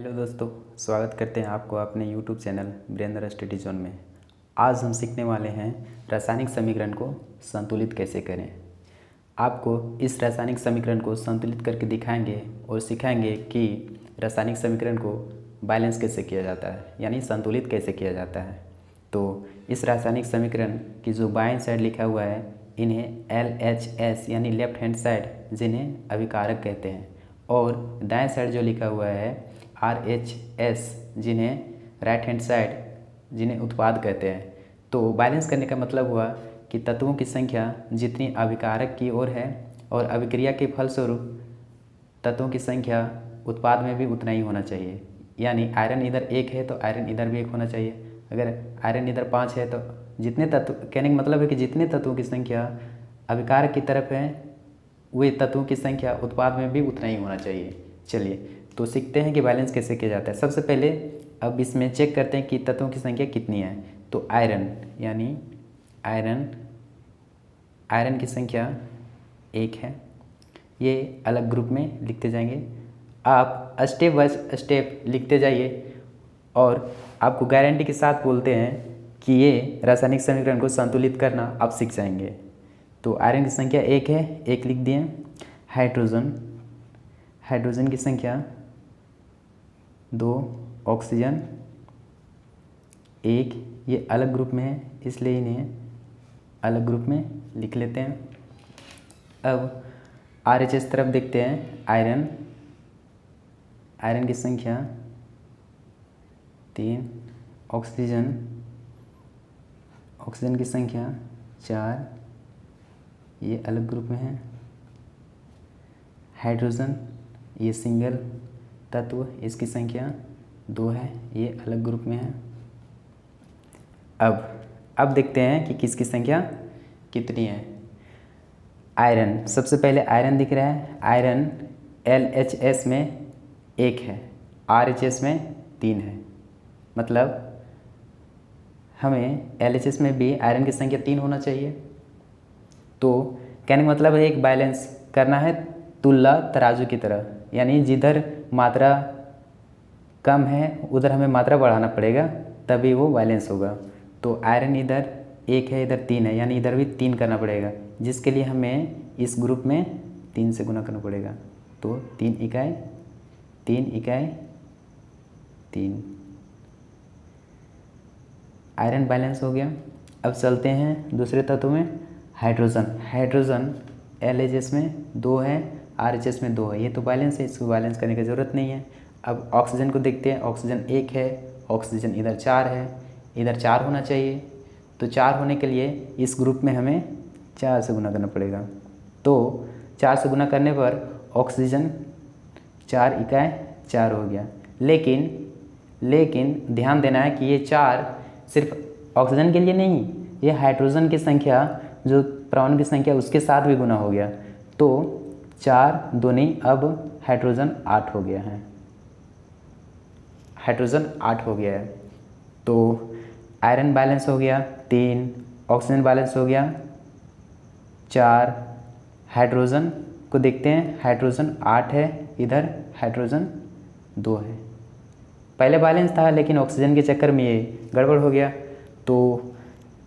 Hello दोस्तों, स्वागत करते हैं आपको अपने YouTube channel Virendra study zone में। आज हम सीखने वाले हैं रासायनिक समीकरण को संतुलित कैसे करें। आपको इस रासायनिक समीकरण को संतुलित करके दिखाएंगे और सिखाएंगे कि रासायनिक समीकरण को बैलेंस कैसे किया जाता है, यानी संतुलित कैसे किया जाता है। तो इस रासायनिक समीकरण की जो बाएं साइड लिखा हुआ है, इन्हें LHS यानी लेफ्ट हैंड साइड, जिन्हें अभिकारक कहते हैं, और दाएं साइड जो लिखा हुआ है RHS, जिन्हें राइट हैंड साइड, जिन्हें उत्पाद कहते हैं। तो बैलेंस करने का मतलब हुआ कि तत्वों की संख्या जितनी अभिकारक की ओर है और अभिक्रिया के फलस्वरूप तत्वों की संख्या उत्पाद में भी उतना ही होना चाहिए। यानी आयरन इधर 1 है तो आयरन इधर भी 1 होना चाहिए। अगर आयरन इधर 5 है तो जितने तत्व, कहने का मतलब है कि जितने तत्वों की संख्या अभिकारक की तरफ है, वे तत्वों की संख्या उत्पाद में भी उतना ही होना चाहिए। चलिए तो सीखते हैं कि बैलेंस कैसे किया जाता है। सबसे पहले अब इसमें चेक करते हैं कि तत्वों की संख्या कितनी है। तो आयरन, यानी आयरन की संख्या 1 है। ये अलग ग्रुप में लिखते जाएंगे। आप स्टेप बाय स्टेप लिखते जाइए और आपको गारंटी के साथ बोलते हैं कि ये रासायनिक समीकरण को संतुलित करना आप सीख जाएंगे। तो आयरन की संख्या 1 है, 1 लिख दिए। हाइड्रोजन की संख्या 2, ऑक्सीजन 1। ये अलग ग्रुप में है, इसलिए इन्हें अलग ग्रुप में लिख लेते हैं। अब RHS तरफ देखते हैं। आयरन की संख्या 3, ऑक्सीजन की संख्या 4, ये अलग ग्रुप में है। हाइड्रोजन, ये सिंगल तत्व, इसकी संख्या 2 है, ये अलग ग्रुप में है। अब देखते हैं कि किसकी संख्या कितनी है। आयरन, सबसे पहले आयरन दिख रहा है। आयरन LHS में 1 है, RHS में 3 है। मतलब हमें LHS में भी आयरन की संख्या 3 होना चाहिए। तो कहने का मतलब है एक बैलेंस करना है तुलना तराजू की तरह, यानी जिधर मात्रा कम है उधर हमें मात्रा बढ़ाना पड़ेगा, तभी वो बैलेंस होगा। तो आयरन इधर 1 है, इधर 3 है, यानी इधर भी 3 करना पड़ेगा, जिसके लिए हमें इस ग्रुप में 3 से गुना करना पड़ेगा। तो 3 इकाई 3 आयरन बैलेंस हो गया। अब चलते हैं दूसरे तत्व में। हाइड्रोजन LHS में 2 है, RHS में 2 है, ये तो बैलेंस है, इसको बैलेंस करने की ज़रूरत नहीं है। अब ऑक्सीजन को देखते हैं। ऑक्सीजन 1 है, ऑक्सीजन इधर 4 है, इधर 4 होना चाहिए। तो 4 होने के लिए इस ग्रुप में हमें 4 से गुना करना पड़ेगा। तो 4 से गुना करने पर ऑक्सीजन 4 इकाई 4 हो गया। लेकिन ध्यान देना है कि ये 4 सिर्फ ऑक्सीजन के लिए नहीं, ये हाइड्रोजन की संख्या, जो परमाणु की संख्या, उसके साथ भी गुना हो गया। तो 4 दूनी, अब हाइड्रोजन 8 हो गया है। तो आयरन बैलेंस हो गया 3, ऑक्सीजन बैलेंस हो गया 4। हाइड्रोजन को देखते हैं। हाइड्रोजन 8 है, इधर हाइड्रोजन 2 है। पहले बैलेंस था, लेकिन ऑक्सीजन के चक्कर में ये गड़बड़ हो गया। तो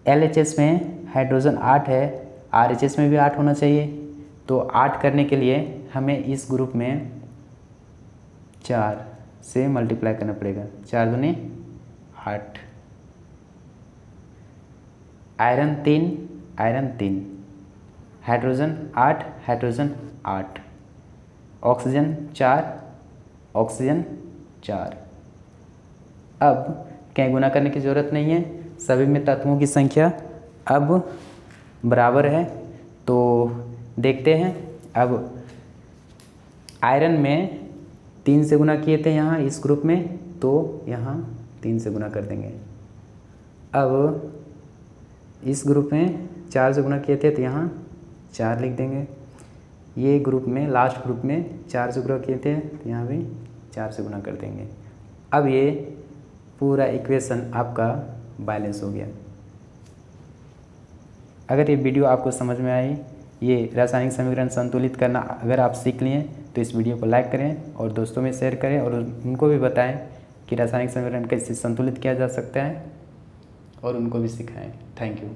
LHS में हाइड्रोजन 8 है, RHS में भी 8 होना चाहिए। तो 8 करने के लिए हमें इस ग्रुप में 4 से मल्टीप्लाई करना पड़ेगा। 4 दूनी 8। Iron 3, hydrogen 8, oxygen 4। अब कहीं गुना करने की ज़रूरत नहीं है, सभी में तत्वों की संख्या अब बराबर है। तो देखते हैं। अब आयरन में 3 से गुना किए थे यहाँ इस ग्रुप में, तो यहाँ 3 से गुना कर देंगे। अब इस ग्रुप में 4 से गुना किए थे, तो यहाँ 4 लिख देंगे। ये ग्रुप में, लास्ट ग्रुप में 4 से गुना किए थे, तो यहाँ भी 4 से गुना कर देंगे। अब ये पूरा इक्वेशन आपका बैलेंस हो गया। अगर ये वीडियो आपको समझ में आई, ये रासायनिक समीकरण संतुलित करना अगर आप सीख लिए, तो इस वीडियो को लाइक करें और दोस्तों में शेयर करें और उनको भी बताएं कि रासायनिक समीकरण कैसे संतुलित किया जा सकता है और उनको भी सिखाएं। Thank you.